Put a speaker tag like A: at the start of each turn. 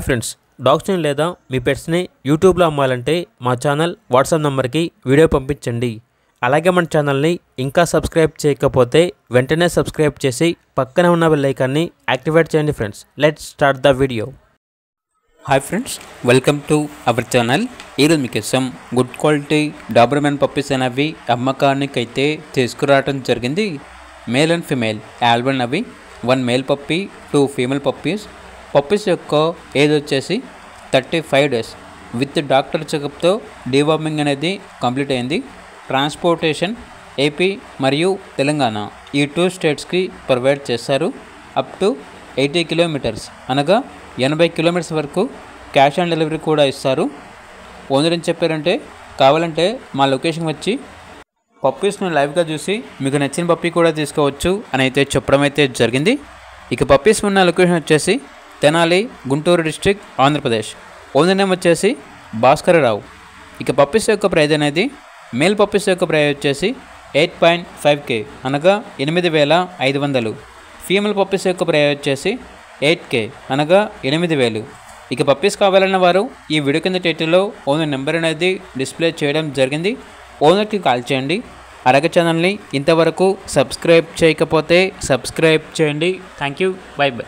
A: Friends, డాగ్స్ని లేదా మీ పెట్స్ని యూట్యూబ్లో అమ్మాలంటే మా ఛానల్ వాట్సాప్ నెంబర్కి వీడియో పంపించండి. అలాగే మన ఛానల్ని ఇంకా సబ్స్క్రైబ్ చేయకపోతే వెంటనే సబ్స్క్రైబ్ చేసి పక్కనే ఉన్న బెల్ ఐకాన్ని యాక్టివేట్ చేయండి. Friends, let's start the video.
B: Hi friends, welcome to our channel. ఈరోజు మీకోసం గుడ్ క్వాలిటీ డాబర్మెన్ పప్పీస్ అనేవి అమ్మకానికి అయితే తీసుకురావడం జరిగింది. మేల్ అండ్ ఫిమేల్ ఆల్బన్ అవి 1 male puppy 2 female puppies. Puppies యొక్క ఏజ్ వచ్చేసి 35 డేస్ విత్ డాక్టర్ చెకప్తో డీవార్మింగ్ అనేది కంప్లీట్ అయింది. ట్రాన్స్పోర్టేషన్ ఏపీ మరియు తెలంగాణ ఈ 2 స్టేట్స్కి ప్రొవైడ్ చేస్తారు. అప్ టు 80 కిలోమీటర్స్ అనగా 80 కిలోమీటర్స్ వరకు క్యాష్ ఆన్ డెలివరీ కూడా ఇస్తారు. ఓనర్ ఏం చెప్పారంటే, కావాలంటే మా లొకేషన్ వచ్చి పప్పీస్ని లైవ్గా చూసి మీకు నచ్చిన పప్పీ కూడా తీసుకోవచ్చు అని అయితే చెప్పడం అయితే జరిగింది. ఇక పప్పీస్ ఉన్న లొకేషన్ వచ్చేసి Tenali, Guntur district, Andhra Pradesh. Owner name వచ్చేసి భాస్కరరావు. ఇక పప్పీస్ యొక్క ప్రైజ్ అనేది మేల్ పప్పీస్ యొక్క ప్రైజ్ వచ్చేసి 8.5K అనగా 8,500. ఫీమేల్ పప్పీస్ యొక్క ప్రైజ్ వచ్చేసి 8K అనగా 8,000. ఇక పప్పీస్ కావాలన్న వారు ఈ వీడియో కింద టైటిల్లో ఓనర్ నెంబర్ అనేది డిస్ప్లే చేయడం జరిగింది. ఓనర్కి కాల్ చేయండి. అలాగే ఛానల్ని ఇంతవరకు సబ్స్క్రైబ్ చేయకపోతే సబ్స్క్రైబ్ చేయండి. Thank you. By by.